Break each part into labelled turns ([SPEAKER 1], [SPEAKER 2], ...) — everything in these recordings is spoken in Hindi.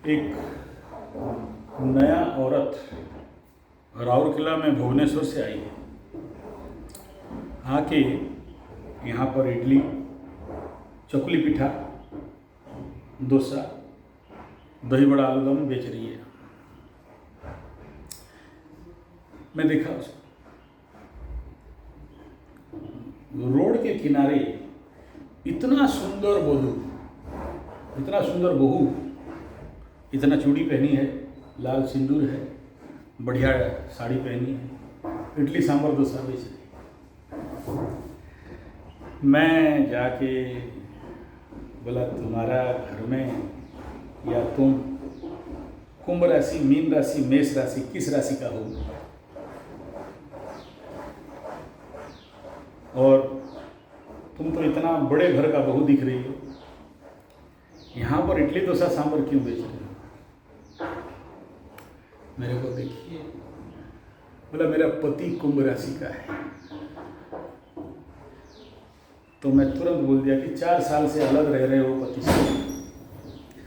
[SPEAKER 1] एक नया औरत राउरकेला में भुवनेश्वर से आई है। आके यहाँ पर इडली, चकुली पिठा, डोसा, दही बड़ा, आलूदम बेच रही है। मैं देखा उसको रोड के किनारे, इतना सुंदर बहू, इतना चूड़ी पहनी है, लाल सिंदूर है, बढ़िया साड़ी पहनी है, इडली सांभर डोसा बेच रही है। मैं जाके बोला, तुम्हारा घर में या तुम कुंभ राशि, मीन राशि, मेष राशि, किस राशि का हो? और तुम तो इतना बड़े घर का बहू दिख रही हो, यहाँ पर इडली डोसा सांभर क्यों बेच रहे हो? मेरे को देखिए, बोला मेरा पति कुंभ राशि का है। तो मैं तुरंत बोल दिया कि 4 साल से अलग रह रहे हो पति से,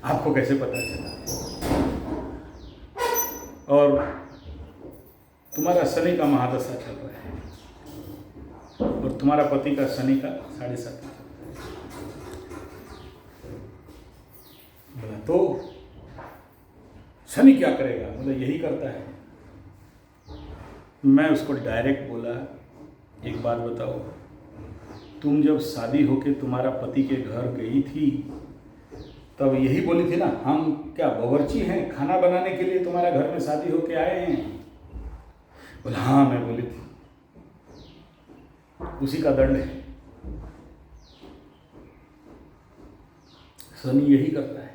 [SPEAKER 1] आपको कैसे पता चला? और तुम्हारा शनि का महादशा चल रहा है और तुम्हारा पति का शनि का 7.5। बोला तो शनि क्या करेगा? बोला यही करता है। मैं उसको डायरेक्ट बोला, एक बात बताओ, तुम जब शादी होके तुम्हारा पति के घर गई थी तब यही बोली थी ना, हम क्या बावर्ची हैं, खाना बनाने के लिए तुम्हारा घर में शादी होके आए हैं? बोला हाँ, मैं बोली थी। उसी का दंड है। शनि यही करता है।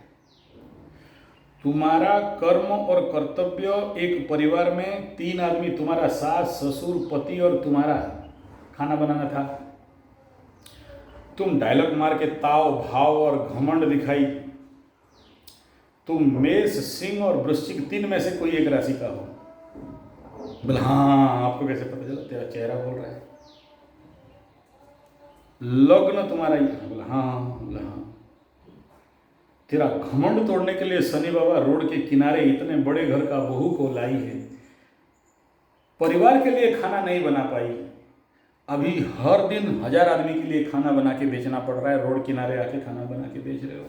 [SPEAKER 1] तुम्हारा कर्म और कर्तव्य, एक परिवार में 3 आदमी, तुम्हारा सास, ससुर, पति और तुम्हारा, खाना बनाना था। तुम डायलॉग मार के ताव, भाव और घमंड दिखाई। तुम मेष, सिंह और वृश्चिक 3 में से कोई एक राशि का हो। बोला हाँ, आपको कैसे पता चला? तेरा चेहरा बोल रहा है। लग्न तुम्हारा ही है। बोला हाँ। बोला हाँ। तेरा घमंड तोड़ने के लिए शनि बाबा रोड के किनारे इतने बड़े घर का बहू को लाई है। परिवार के लिए खाना नहीं बना पाई, अभी हर दिन 1000 आदमी के लिए खाना बना के बेचना पड़ रहा है। रोड किनारे आके खाना बना के बेच रहे हो।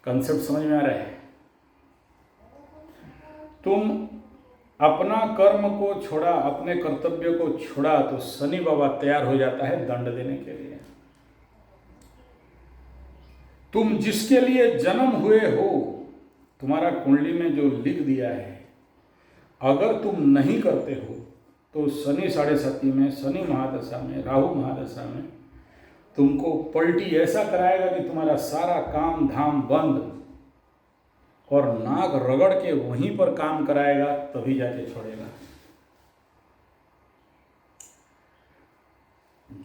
[SPEAKER 1] कंसेप्ट समझ में आ रहा है? तुम अपना कर्म को छोड़ा, अपने कर्तव्य को छोड़ा, तो शनि बाबा तैयार हो जाता है दंड देने के लिए। तुम जिसके लिए जन्म हुए हो, तुम्हारा कुंडली में जो लिख दिया है, अगर तुम नहीं करते हो तो शनि 7.5 में, शनि महादशा में, राहु महादशा में तुमको पलटी ऐसा कराएगा कि तुम्हारा सारा काम धाम बंद, और नाक रगड़ के वहीं पर काम कराएगा, तभी जाके छोड़ेगा।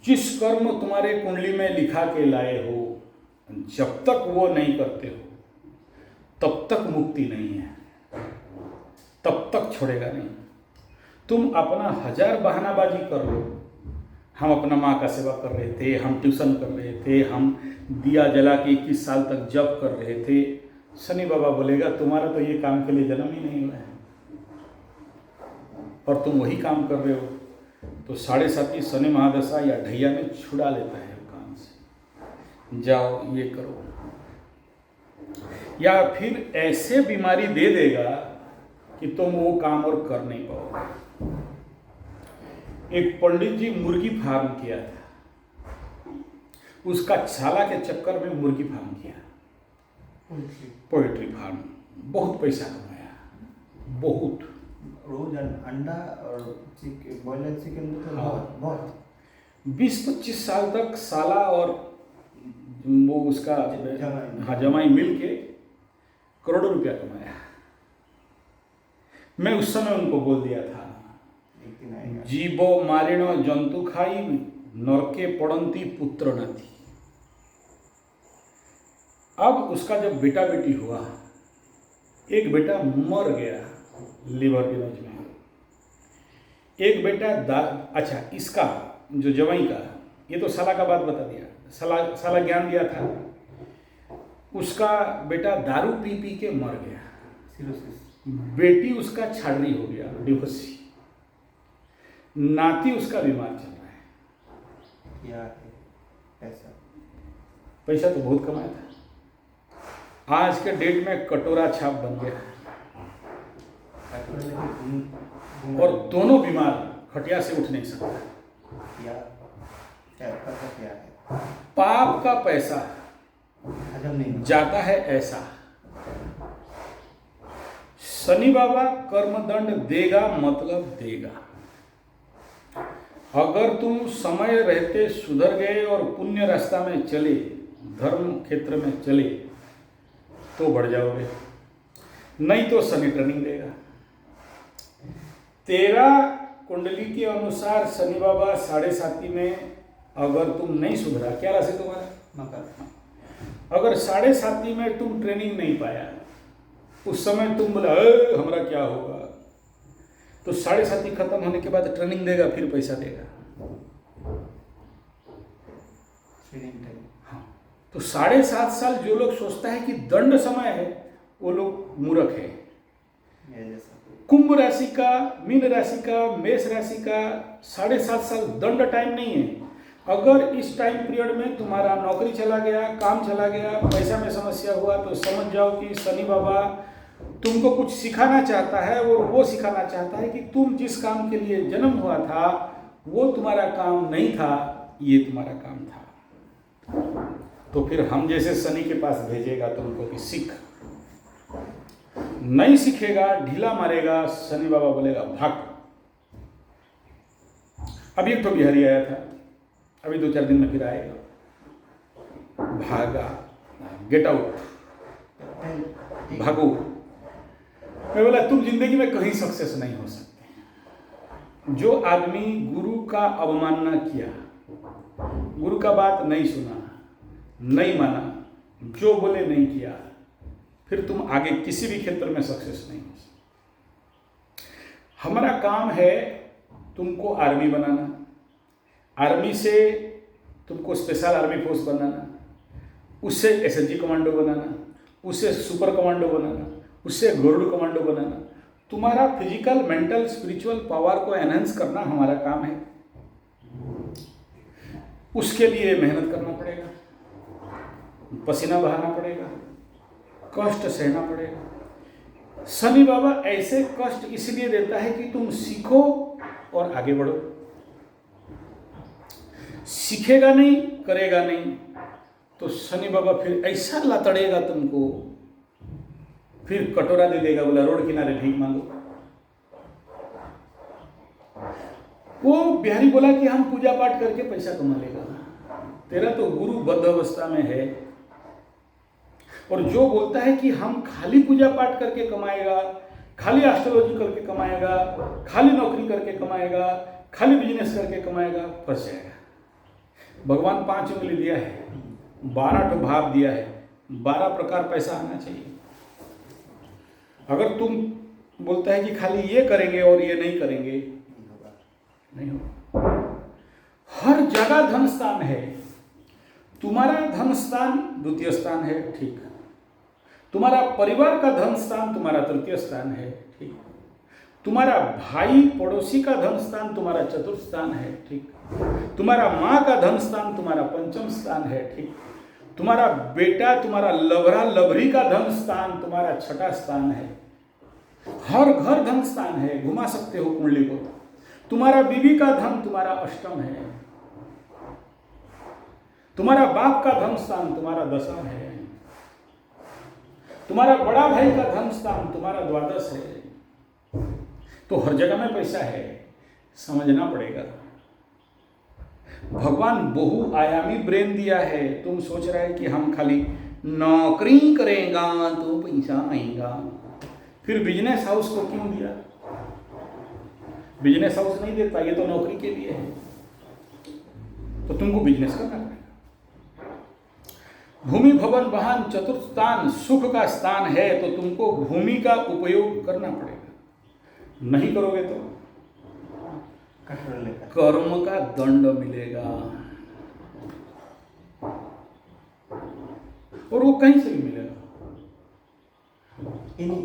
[SPEAKER 1] जिस कर्म तुम्हारे कुंडली में लिखा के लाए हो, जब तक वो नहीं करते हो तब तक मुक्ति नहीं है, तब तक छोड़ेगा नहीं। तुम अपना 1000 बहानाबाजी कर लो, हम अपना माँ का सेवा कर रहे थे, हम ट्यूशन कर रहे थे, हम दिया जला के 21 साल तक जप कर रहे थे। शनि बाबा बोलेगा तुम्हारा तो ये काम के लिए जन्म ही नहीं हुआ है और तुम वही काम कर रहे हो। तो 7.5 शनि महादशा या ढैया में छुड़ा लेता है काम से। जाओ ये करो, या फिर ऐसे बीमारी दे देगा कि तुम वो काम और कर नहीं पाओगे। एक पंडित जी मुर्गी फार्म किया था, उसका छाला के चक्कर में मुर्गी फार्म किया, पोल्ट्री फार्म, बहुत पैसा कमाया, बहुत।
[SPEAKER 2] रोज अंडा और बॉयलर चिकन तो बहुत
[SPEAKER 1] 20-25 साल तक साला और वो उसका जमाई मिल के करोड़ों रुपया कमाया। मैं उस समय उनको बोल दिया था, जीवो मारिणो जंतु खाई, नरके पड़ंती पुत्र नाती। अब उसका जब बेटा बेटी हुआ, एक बेटा मर गया लीवर डिजीज में, एक बेटा अच्छा इसका जो जवाई का, ये तो साला का बात बता दिया, साला ज्ञान दिया था। उसका बेटा दारू पी पी के मर गया,
[SPEAKER 2] सिरोसिस।
[SPEAKER 1] बेटी उसका छाड़नी हो गया, डिवोर्सी, नाती उसका बीमार चल रहा है।
[SPEAKER 2] क्या है पैसा?
[SPEAKER 1] पैसा तो बहुत कमाया था, आज के डेट में कटोरा छाप बन गया और दोनों बीमार, खटिया से उठ नहीं सकता।
[SPEAKER 2] क्या पैसा क्या है?
[SPEAKER 1] पाप का पैसा
[SPEAKER 2] हजम नहीं
[SPEAKER 1] जाता है ऐसा। शनि बाबा कर्मदंड देगा, मतलब देगा। अगर तुम समय रहते सुधर गए और पुण्य रास्ता में चले, धर्म क्षेत्र में चले, तो बढ़ जाओगे, नहीं तो शनि ट्रेनिंग देगा। तेरा कुंडली के अनुसार शनि बाबा 7.5 में अगर तुम नहीं सुधरा, क्या राशि तुम्हारा?
[SPEAKER 2] मकर।
[SPEAKER 1] अगर 7.5 में तुम ट्रेनिंग नहीं पाया, उस समय तुम बोला हमारा क्या होगा, तो 7.5 खत्म होने के बाद ट्रेनिंग देगा, फिर पैसा देगा। हाँ, तो 7.5 साल जो लोग सोचता है कि दंड समय है, वो लोग मूर्ख है। कुंभ राशि का, मीन राशि का, मेष राशि का 7.5 साल दंड टाइम नहीं है। अगर इस टाइम पीरियड में तुम्हारा नौकरी चला गया, काम चला गया, पैसा में समस्या हुआ, तो समझ जाओ कि शनि बाबा तुमको कुछ सिखाना चाहता है, और वो सिखाना चाहता है कि तुम जिस काम के लिए जन्म हुआ था वो तुम्हारा काम नहीं था, ये तुम्हारा काम था। तो फिर हम जैसे शनि के पास भेजेगा तुमको कि सीख, नहीं सीखेगा, ढीला मारेगा, शनि बाबा बोलेगा भाग। अभी एक तो बिहारी आया था, अभी 2-4 दिन में फिर आएगा, भागा, गेट आउट, भागो। मैं बोला तुम जिंदगी में कहीं सक्सेस नहीं हो सकते। जो आदमी गुरु का अवमानना किया, गुरु का बात नहीं सुना, नहीं माना, जो बोले नहीं किया, फिर तुम आगे किसी भी क्षेत्र में सक्सेस नहीं हो सकते। हमारा काम है तुमको आर्मी बनाना, आर्मी से तुमको स्पेशल आर्मी फोर्स बनाना, उससे एसएसजी कमांडो बनाना, उससे सुपर कमांडो बनाना, उससे गरुड़ कमांडो बनाना। तुम्हारा फिजिकल, मेंटल, स्पिरिचुअल पावर को एनहांस करना हमारा काम है। उसके लिए मेहनत करना पड़ेगा, पसीना बहाना पड़ेगा, कष्ट सहना पड़ेगा। शनि बाबा ऐसे कष्ट इसलिए देता है कि तुम सीखो और आगे बढ़ो। सीखेगा नहीं, करेगा नहीं, तो शनि बाबा फिर ऐसा लतड़ेगा तुमको, फिर कटोरा दे देगा, बोला रोड किनारे भीख मांगो। वो बिहारी बोला कि हम पूजा पाठ करके पैसा कमा लेगा। तेरा तो गुरु बद्ध अवस्था में है, और जो बोलता है कि हम खाली पूजा पाठ करके कमाएगा, खाली एस्ट्रोलॉजी करके कमाएगा, खाली नौकरी करके कमाएगा, खाली बिजनेस करके कमाएगा, फंस जाएगा। भगवान 5 उंगली दिया है, 12 भाव दिया है, 12 प्रकार पैसा आना चाहिए। अगर तुम बोलता है कि खाली ये करेंगे और ये नहीं करेंगे, नहीं होगा। हर जगह धन स्थान है। तुम्हारा धन स्थान द्वितीय स्थान है, ठीक। तुम्हारा परिवार का धन स्थान तुम्हारा तृतीय स्थान है, ठीक। तुम्हारा भाई पड़ोसी का धन स्थान तुम्हारा चतुर्थ स्थान है, ठीक। तुम्हारा माँ का धन स्थान तुम्हारा पंचम स्थान है, ठीक। तुम्हारा बेटा, तुम्हारा लवरा लवरी का धन स्थान तुम्हारा छठा स्थान है। हर घर धन स्थान है, घुमा सकते हो कुंडली को। तुम्हारा बीवी का धन तुम्हारा अष्टम है, तुम्हारा बाप का धन स्थान तुम्हारा दशम है, तुम्हारा बड़ा भाई का धन स्थान तुम्हारा द्वादश है। तो हर जगह में पैसा है, समझना पड़ेगा। भगवान बहुआयामी ब्रेन दिया है। तुम सोच रहे हैं कि हम खाली नौकरी करेगा तो पैसा आएगा, फिर बिजनेस हाउस को क्यों दिया? बिजनेस हाउस नहीं देता, ये तो नौकरी के लिए है। तो तुमको बिजनेस करना पड़ेगा। भूमि भवन वाहन चतुर्थ स्थान सुख का स्थान है, तो तुमको भूमि का उपयोग करना पड़ेगा। नहीं करोगे तो कर्म का दंड मिलेगा। और वो कहीं से भी मिलेगा।
[SPEAKER 2] any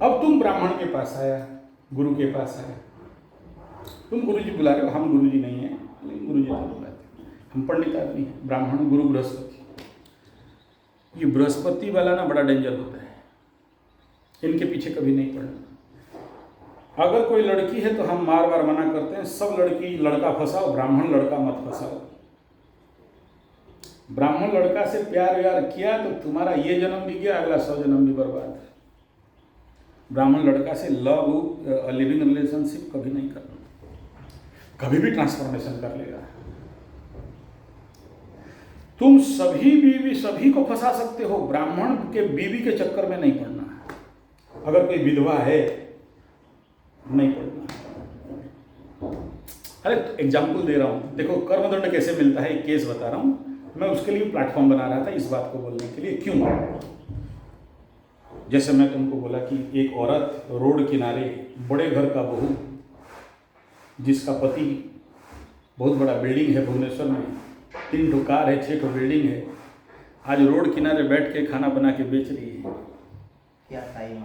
[SPEAKER 1] अब तुम ब्राह्मण के पास आया, गुरु के पास आया, तुम गुरुजी बुला रहे हो, हम गुरुजी नहीं है, लेकिन गुरुजी नहीं बुलाते, हम पंडित आदमी हैं, ब्राह्मण गुरु बृहस्पति। ये बृहस्पति वाला ना बड़ा डेंजर होता है, इनके पीछे कभी नहीं पड़ना। अगर कोई लड़की है तो हम बार बार मना करते हैं, सब लड़की लड़का फंसाओ, ब्राह्मण लड़का मत फंसाओ। ब्राह्मण लड़का से प्यार व्यार किया तो तुम्हारा ये जन्म भी गया, अगला 100 जन्म भी बर्बाद। ब्राह्मण लड़का से लव लिविंग रिलेशनशिप कभी नहीं करना, कभी भी ट्रांसफॉर्मेशन कर लेगा। तुम सभी बीवी सभी को फंसा सकते हो, ब्राह्मण के बीवी के चक्कर में नहीं पड़ना। अगर कोई विधवा है नहीं पड़ना। अरे एग्जाम्पल दे रहा हूं, देखो कर्मदंड कैसे मिलता है, एक केस बता रहा हूं मैं, उसके लिए प्लेटफॉर्म बना रहा था इस बात को बोलने के लिए। क्यों? जैसे मैं तुमको बोला कि एक औरत रोड किनारे बड़े घर का बहू, जिसका पति बहुत बड़ा बिल्डिंग है भुवनेश्वर में, 3 ठो कार है, 6 ठो बिल्डिंग है, आज रोड किनारे बैठ के खाना बना के बेच रही है।
[SPEAKER 2] क्या टाइम?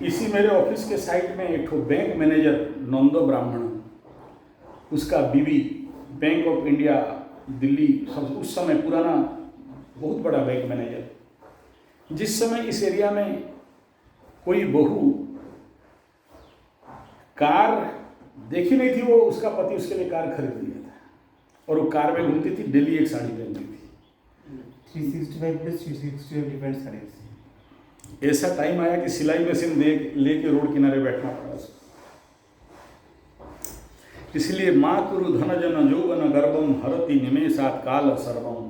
[SPEAKER 1] इसी मेरे ऑफिस के साइड में एक ठो बैंक मैनेजर नंदो ब्राह्मण, उसका बीवी बैंक ऑफ इंडिया दिल्ली, सब उस समय पुराना बहुत बड़ा बैंक मैनेजर, जिस समय इस एरिया में कोई बहू कार देखी नहीं थी, वो उसका पति उसके लिए कार खरीद लिया था और वो कार में घूमती थी, डेली एक साड़ी पहनती थी।
[SPEAKER 2] 365 प्लस 365 डिपेंड साड़ीज।
[SPEAKER 1] ऐसा टाइम आया कि सिलाई मशीन लेके रोड किनारे बैठना पड़ा उसको। इसलिए माँ कुरु धन जन जौवन गर्भम हरति निमेषात काल सर्वम,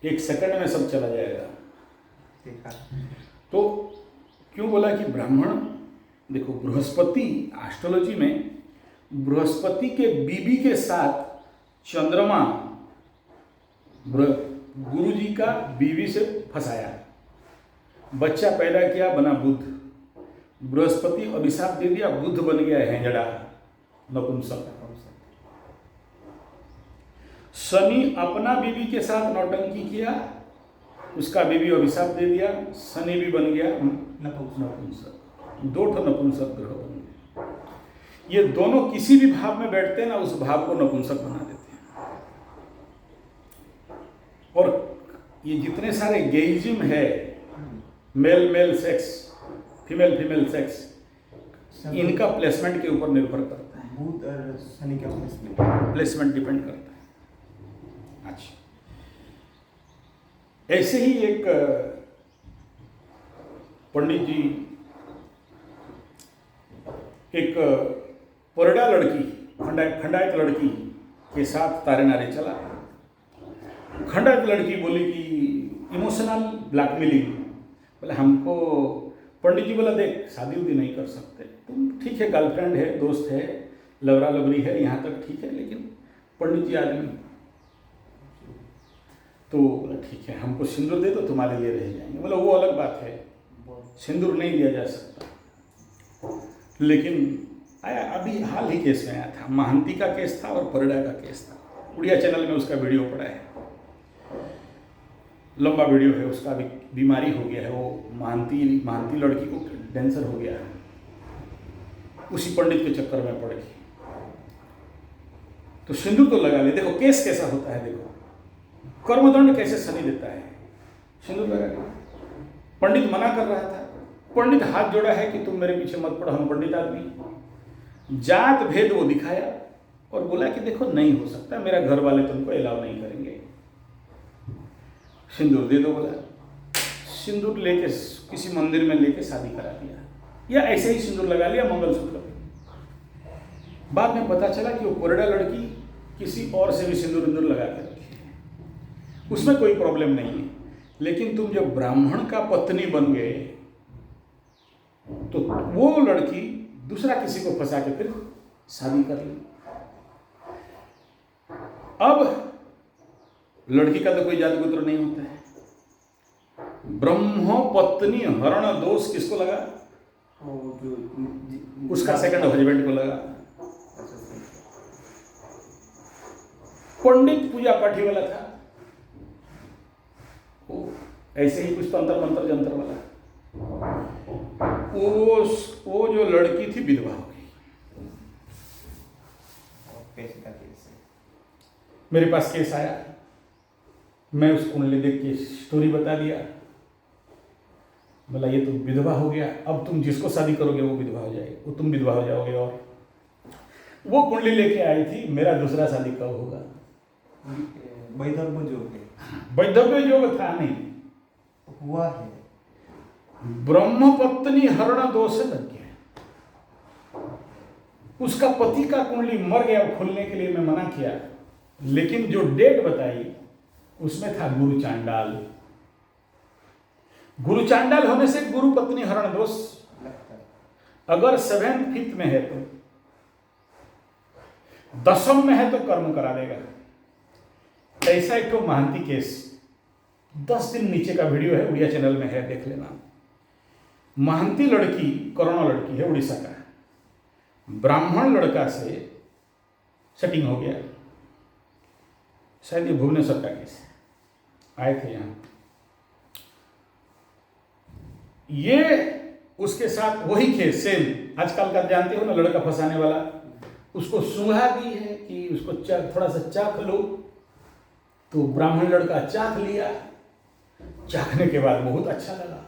[SPEAKER 1] 1 सेकंड में सब चला जाएगा।
[SPEAKER 2] देखा
[SPEAKER 1] तो क्यों बोला कि ब्राह्मण, देखो बृहस्पति एस्ट्रोलॉजी में बृहस्पति के बीबी के साथ चंद्रमा गुरु जी का बीवी से फंसाया, बच्चा पैदा किया, बना बुध, बृहस्पति अभिशाप दे दिया, बुध बन गया हेंजड़ा नपुंसक। शनि अपना बीवी के साथ नौटंकी किया, उसका बीवी अभिशाप दे दिया, शनि भी बन गया नपुंसक। 2 ठो नपुंसक ग्रह बन गए। ये दोनों किसी भी भाव में बैठते हैं ना, उस भाव को नपुंसक बना देते हैं। और ये जितने सारे गेइज्म है, male male sex, female female sex, इनका प्लेसमेंट के ऊपर निर्भर करता है।
[SPEAKER 2] बुध और शनि का
[SPEAKER 1] प्लेसमेंट डिपेंड करता है। अच्छा, ऐसे ही एक पंडित जी एक परड़ा लड़की, खंडायत लड़की के साथ तारे नारे चला। खंडायत लड़की बोली कि इमोशनल ब्लैकमेलिंग, बोले हमको, पंडित जी बोला देख शादी उदी नहीं कर सकते तुम, ठीक है गर्लफ्रेंड है, दोस्त है, लवरा लवरी है, यहाँ तक ठीक है, लेकिन पंडित जी आदमी, तो बोला ठीक है हमको सिंदूर दे दो, तुम्हारे लिए रह जाएंगे। बोला वो अलग बात है, सिंदूर नहीं दिया जा सकता। लेकिन आया अभी हाल ही केस में आया था, महांती का केस था और परड़ा का केस था। उड़िया चैनल में उसका वीडियो पड़ा है, लंबा वीडियो है उसका। भी बीमारी हो गया है, वो महांती लड़की को कैंसर हो गया है, उसी पंडित के चक्कर में पड़ गई। तो सिंदूर तो लगा ले। देखो केस कैसा होता है, देखो कर्मदंड कैसे शनि देता है। सिंदूर लगा लिया, पंडित मना कर रहा था, पंडित हाथ जोड़ा है कि तुम मेरे पीछे मत पड़ो, हम पंडित आदमी। जात भेद वो दिखाया और बोला कि देखो नहीं हो सकता, मेरा घर वाले तुमको अलाउ नहीं करेंगे, सिंदूर दे दो। बोला सिंदूर लेके किसी मंदिर में लेके शादी करा दिया, या ऐसे ही सिंदूर लगा लिया मंगलसूत्र पे। बाद में पता चला कि वो कोरडा लड़की किसी और से भी सिंदूर लगा के रखी है, उसमें कोई प्रॉब्लम नहीं है। लेकिन तुम जब ब्राह्मण का पत्नी बन गए तो वो लड़की दूसरा किसी को फंसा के फिर शादी कर ली। अब लड़की का तो कोई जाति गोत्र नहीं होता है। ब्रह्म पत्नी हरण दोष किसको लगा? उसका सेकंड हस्बैंड को लगा। पंडित पूजा पाठी वाला था, ऐसे ही कुछ तंत्र मंत्र जंतर वाला। वो जो लड़की थी विधवा हो गई।
[SPEAKER 2] और कैसे का केस है?
[SPEAKER 1] मेरे पास केस आया, मैं उस कुंडली देख के स्टोरी बता दिया। बोला ये तो विधवा हो गया, अब तुम जिसको शादी करोगे वो विधवा हो जाएगी, वो तुम विधवा हो जाओगे। और वो कुंडली लेके आई थी, मेरा दूसरा शादी कब होगा।
[SPEAKER 2] वैधव्य जो है
[SPEAKER 1] वैधव्य योग था नहीं,
[SPEAKER 2] हुआ है।
[SPEAKER 1] ब्रह्म पत्नी हरण दोष से लग गया। उसका पति का कुंडली मर गया, खोलने के लिए मैं मना किया, लेकिन जो डेट बताई उसमें था गुरु चांडाल। गुरु चांडाल होने से गुरु पत्नी हरण दोष
[SPEAKER 2] लगता है।
[SPEAKER 1] अगर 7th 5th में है तो, 10th में है तो कर्म करा देगा। ऐसा एक तो महांती केस 10 दिन नीचे का वीडियो है, उड़िया चैनल में है, देख लेना। महांती लड़की, कोरोना लड़की है, उड़ीसा का, ब्राह्मण लड़का से सेटिंग हो गया। शायद ये भुवनेश्वर का केस है, आए थे यहाँ। ये उसके साथ वही केस सेम आजकल का, जानते हो ना, लड़का फंसाने वाला। उसको सुंघा दी है कि उसको थोड़ा सा चाख लो, तो ब्राह्मण लड़का चाख लिया। चाखने के बाद बहुत अच्छा लगा,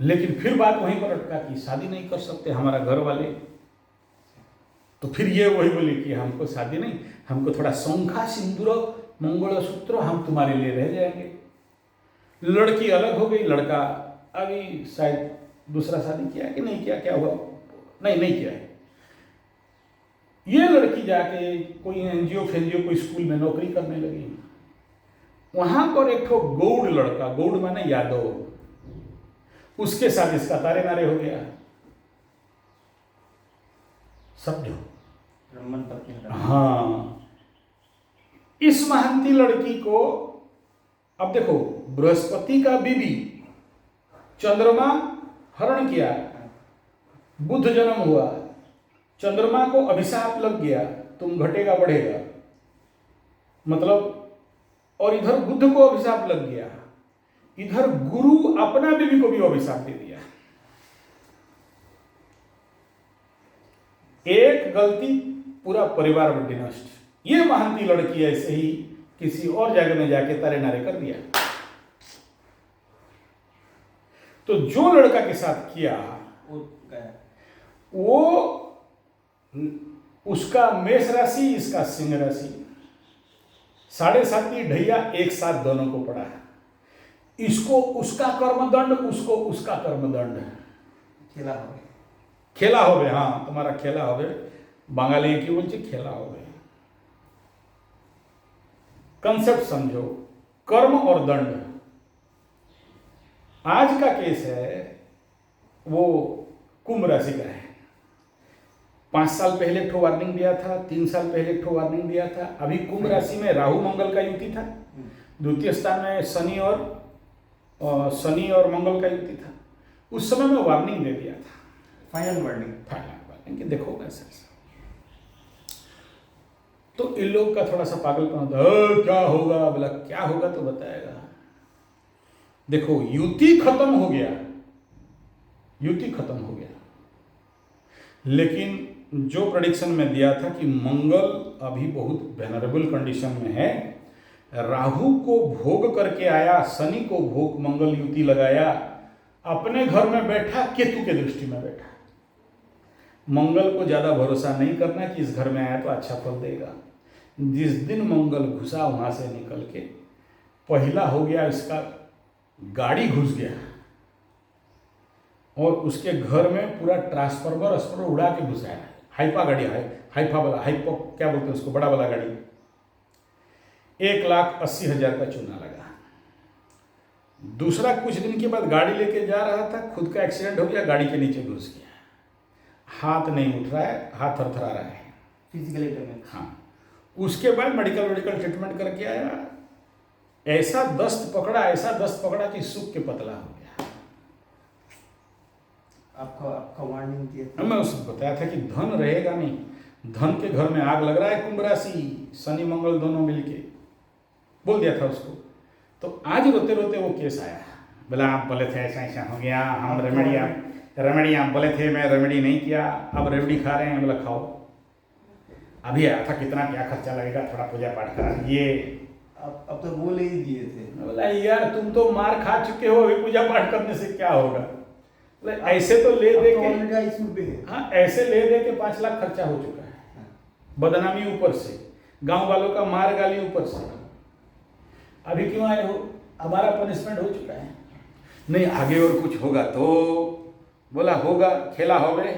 [SPEAKER 1] लेकिन फिर बात वहीं पर अटका कि शादी नहीं कर सकते हमारा घर वाले। तो फिर ये वही बोले कि हमको शादी नहीं, हमको थोड़ा शंखा सिंदूर मंगलसूत्र हम तुम्हारे लिए रह जाएंगे। लड़की अलग हो गई, लड़का अभी शायद दूसरा शादी किया कि नहीं किया, क्या हुआ, नहीं किया है। ये लड़की जाके कोई एनजीओ फेनजीओ कोई स्कूल में नौकरी करने लगी। वहां पर एक ठो गौड़ लड़का, गौड़ माने यादव, उसके साथ इसका तारे नारे हो गया। समझो,
[SPEAKER 2] ब्राह्मण पत्नी हरण।
[SPEAKER 1] हाँ, इस महंती लड़की को, अब देखो, बृहस्पति का बीबी, चंद्रमा हरण किया, बुध जन्म हुआ, चंद्रमा को अभिशाप लग गया, तुम घटेगा बढ़ेगा, मतलब, और इधर बुध को अभिशाप लग गया, इधर गुरु अपना बीबी को भी अभिशाप दे दिया। एक गलती पूरा परिवार में नष्ट। ये महंती लड़की ऐसे ही किसी और जगह में जाके तारे नारे कर दिया। तो जो लड़का के साथ किया वो, उसका मेष राशि, इसका सिंह राशि, 7.5 ढैया एक साथ दोनों को पड़ा है। इसको उसका कर्मदंड, उसको उसका कर्मदंड। खेला हो गए, हाँ, तुम्हारा खेला हो गए, बांगाली की बोलते खेला हो गए। कंसेप्ट समझो, कर्म और दंड। आज का केस है वो कुंभ राशि का है। 5 साल पहले एक वार्निंग दिया था, 3 साल पहले एक वार्निंग दिया था। अभी कुंभ राशि में राहु मंगल का युति था, द्वितीय स्थान में शनि और मंगल का युति था। उस समय में वार्निंग दे दिया था,
[SPEAKER 2] फाइनल वार्निंग
[SPEAKER 1] कि देखो कैसे। तो इन लोग का थोड़ा सा पागलपन होता, क्या होगा, बोला क्या होगा तो बताएगा। देखो, युति खत्म हो गया, लेकिन जो प्रेडिक्शन में दिया था कि मंगल अभी बहुत वेनरेबल कंडीशन में है, राहु को भोग करके आया, शनि को भोग, मंगल युति लगाया, अपने घर में बैठा, केतु के दृष्टि में बैठा। मंगल को ज्यादा भरोसा नहीं करना कि इस घर में आया तो अच्छा फल देगा। जिस दिन मंगल घुसा, वहां से निकल के पहला हो गया इसका, गाड़ी घुस गया और उसके घर में पूरा ट्रांसफार्मर उड़ा के घुसाया। हाइपा गाड़ी, हाइपो क्या बोलते हैं उसको, बड़ा वाला गाड़ी। 1,80,000 का चूना लगा। दूसरा, कुछ दिन के बाद गाड़ी लेके जा रहा था, खुद का एक्सीडेंट हो गया, गाड़ी के नीचे घुस गया। हाथ नहीं उठ रहा है, हाथ थरथरा रहा है,
[SPEAKER 2] फिजिकली डैमेज।
[SPEAKER 1] हाँ। उसके बाद मेडिकल ट्रीटमेंट करके आया, ऐसा दस्त पकड़ा कि सूख के पतला हो गया।
[SPEAKER 2] आपका वार्निंग दिया,
[SPEAKER 1] मैं उसको बताया था कि धन रहेगा नहीं, धन के घर में आग लग रहा है। कुंभ राशि, शनि मंगल दोनों मिलके बोल दिया था उसको। तो आज रोते रोते वो केस आया, बोला आप बोले थे ऐसा ऐसा हो गया, हम रेमेडी आप बोले थे, मैं रेमेडी नहीं किया, अब रेमेडी खा रहे हैं। बोला खाओ, अभी आया था, कितना क्या खर्चा लगेगा, थोड़ा पूजा पाठ करा ये।
[SPEAKER 2] अब तो बोल ही दिए थे।
[SPEAKER 1] बोला यार तुम तो मार खा चुके हो, अभी पूजा पाठ करने से क्या होगा। बोला ऐसे तो ले दे के, हाँ ऐसे ले दे के 5 लाख खर्चा हो चुका है, बदनामी ऊपर से, गांव वालों का मार गाली ऊपर से, अभी क्यों आए हो, हमारा पनिशमेंट हो चुका है। नहीं आगे और कुछ होगा तो बोला होगा, खेला हो गए।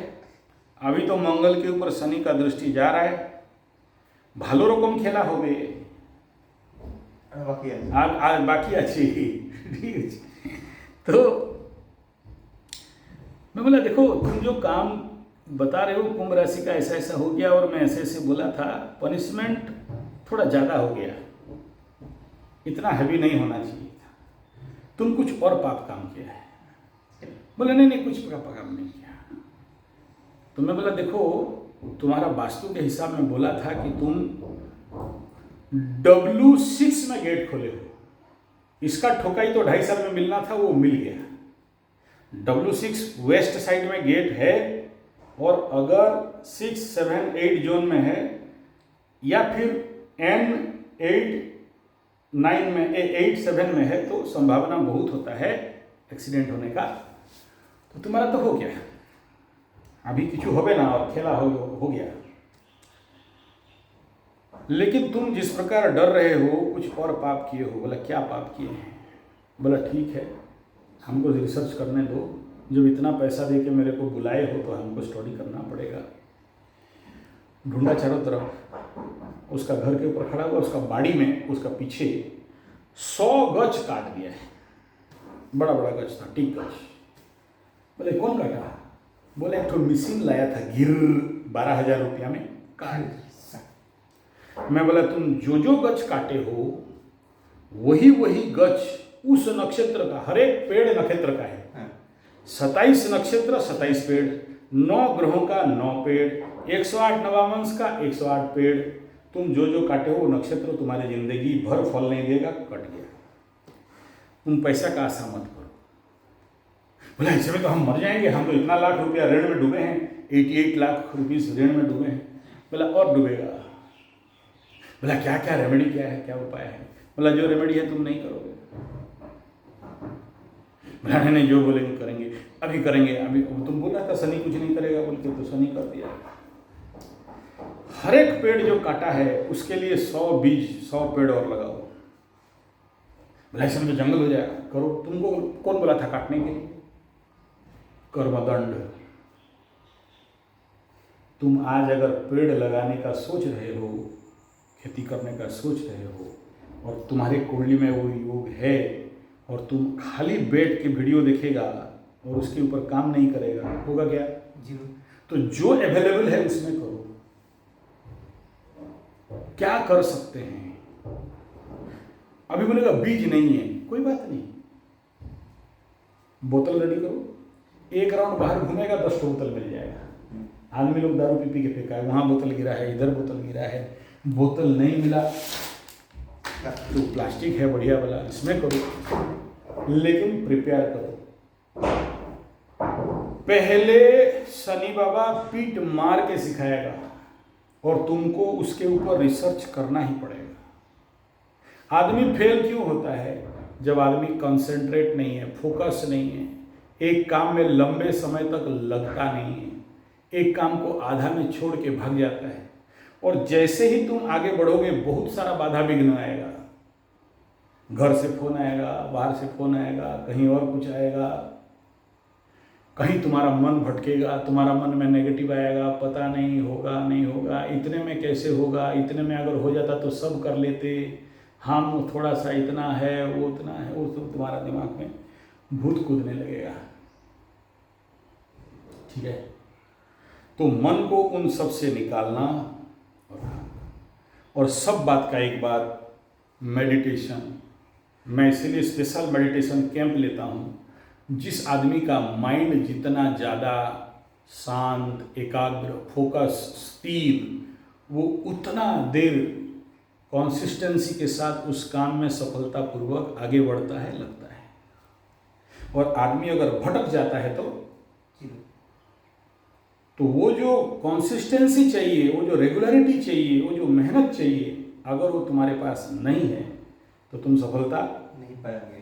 [SPEAKER 1] अभी तो मंगल के ऊपर शनि का दृष्टि जा रहा है, भालो रकम खेला हो गए, बाकी अच्छी। तो मैं बोला देखो तुम जो काम बता रहे हो कुंभ राशि का ऐसा ऐसा हो गया और मैं ऐसे ऐसे बोला था, पनिशमेंट थोड़ा ज़्यादा हो गया, इतना हैवी नहीं होना चाहिए था, तुम कुछ और पाप काम किया है। बोला नहीं कुछ पाप काम नहीं किया। तो मैं बोला देखो तुम्हारा वास्तु के हिसाब में बोला था कि तुम W6 में गेट खोले हो, इसका ठोकाई तो 2.5 साल में मिलना था, वो मिल गया। W6 वेस्ट साइड में गेट है, और अगर 6, 7, 8 जोन में है या फिर N8, 9 में 8, 7 में है तो संभावना बहुत होता है एक्सीडेंट होने का। तो तुम्हारा तो हो गया, अभी किचू होबे ना और खेला हो गया। लेकिन तुम जिस प्रकार डर रहे हो कुछ और पाप किए हो। बोला क्या पाप किए हैं। बोला ठीक है हमको रिसर्च करने दो, जब इतना पैसा दे के मेरे को बुलाए हो तो हमको स्टडी करना पड़ेगा। ढूंढा चारों तरफ, उसका घर के ऊपर खड़ा हुआ, उसका बाड़ी में उसका पीछे 100 गज काट दिया है, बड़ा बड़ा गज था, टीक गज। बोले कौन काटा। बोले एक तो मशीन लाया था गिर 12,000 रुपया में काट। मैं बोला तुम जो गज काटे हो वही गज उस नक्षत्र का, हर एक पेड़ नक्षत्र का है। 27 नक्षत्र 27 पेड़, 9 ग्रहों का 9 पेड़, 108 नवावंश का 108 पेड़। तुम जो काटे हो वो नक्षत्र तुम्हारी जिंदगी भर फल नहीं देगा, कट गया। तुम पैसा का आशा मत करो। बोला ऐसे में तो हम मर जाएंगे, हम तो इतना लाख रुपया ऋण में डूबे हैं, 88 लाख रुपीस ऋण में डूबे हैं। बोला और डूबेगा। बोला क्या क्या रेमेडी क्या है, क्या उपाय है। बोला जो रेमेडी है तुम नहीं करोगे। बोला नहीं जो बोलेंगे करेंगे, अभी करेंगे। अभी तुम बोल रहा था शनि कुछ नहीं करेगा बोल के, तो शनि कर दिया। हर एक पेड़ जो काटा है उसके लिए 100 बीज 100 पेड़ और लगाओ। बोला ऐसे में तो जंगल हो जाएगा। करो, तुमको कौन बोला था काटने के लिए। कर्मदंड। तुम आज अगर पेड़ लगाने का सोच रहे हो, खेती करने का सोच रहे हो, और तुम्हारे कुंडली में वो योग है, और तुम खाली बैठ के वीडियो देखेगा और उसके ऊपर काम नहीं करेगा, होगा क्या। जीरो। तो जो अवेलेबल है उसमें करो। क्या कर सकते हैं। अभी बोलेगा बीज नहीं है, कोई बात नहीं, बोतल रेडी करो, एक राउंड बाहर घूमेगा 10 बोतल मिल जाएगा। आदमी लोग दारू पी पी के फेंका है, वहां बोतल गिरा है, इधर बोतल गिरा है, बोतल नहीं मिला तो प्लास्टिक है बढ़िया वाला, इसमें करो, लेकिन प्रिपेयर करो। पहले शनि बाबा पीठ मार के सिखाएगा और तुमको उसके ऊपर रिसर्च करना ही पड़ेगा। आदमी फेल क्यों होता है, जब आदमी कंसंट्रेट नहीं है, फोकस नहीं है, एक काम में लंबे समय तक लगता नहीं है, एक काम को आधा में छोड़ के भाग जाता है। और जैसे ही तुम आगे बढ़ोगे बहुत सारा बाधा विघ्न आएगा, घर से फोन आएगा, बाहर से फोन आएगा, कहीं और कुछ आएगा, कहीं तुम्हारा मन भटकेगा, तुम्हारा मन में नेगेटिव आएगा, पता नहीं होगा नहीं होगा, इतने में कैसे होगा, इतने में अगर हो जाता तो सब कर लेते, हम थोड़ा सा इतना है वो उतना है, वो सब तुम्हारा दिमाग में भूत कूदने लगेगा। ठीक है, तो मन को उन सब से निकालना और सब बात का एक बार मेडिटेशन। मैं इसीलिए स्पेशल मेडिटेशन कैंप लेता हूँ। जिस आदमी का माइंड जितना ज़्यादा शांत, एकाग्र, फोकस, स्थिर, वो उतना देर कंसिस्टेंसी के साथ उस काम में सफलतापूर्वक आगे बढ़ता है, लगता है। और आदमी अगर भटक जाता है तो वो जो कंसिस्टेंसी चाहिए, वो जो रेगुलरिटी चाहिए, वो जो मेहनत चाहिए, अगर वो तुम्हारे पास नहीं है तो तुम सफलता
[SPEAKER 2] नहीं पाएंगे।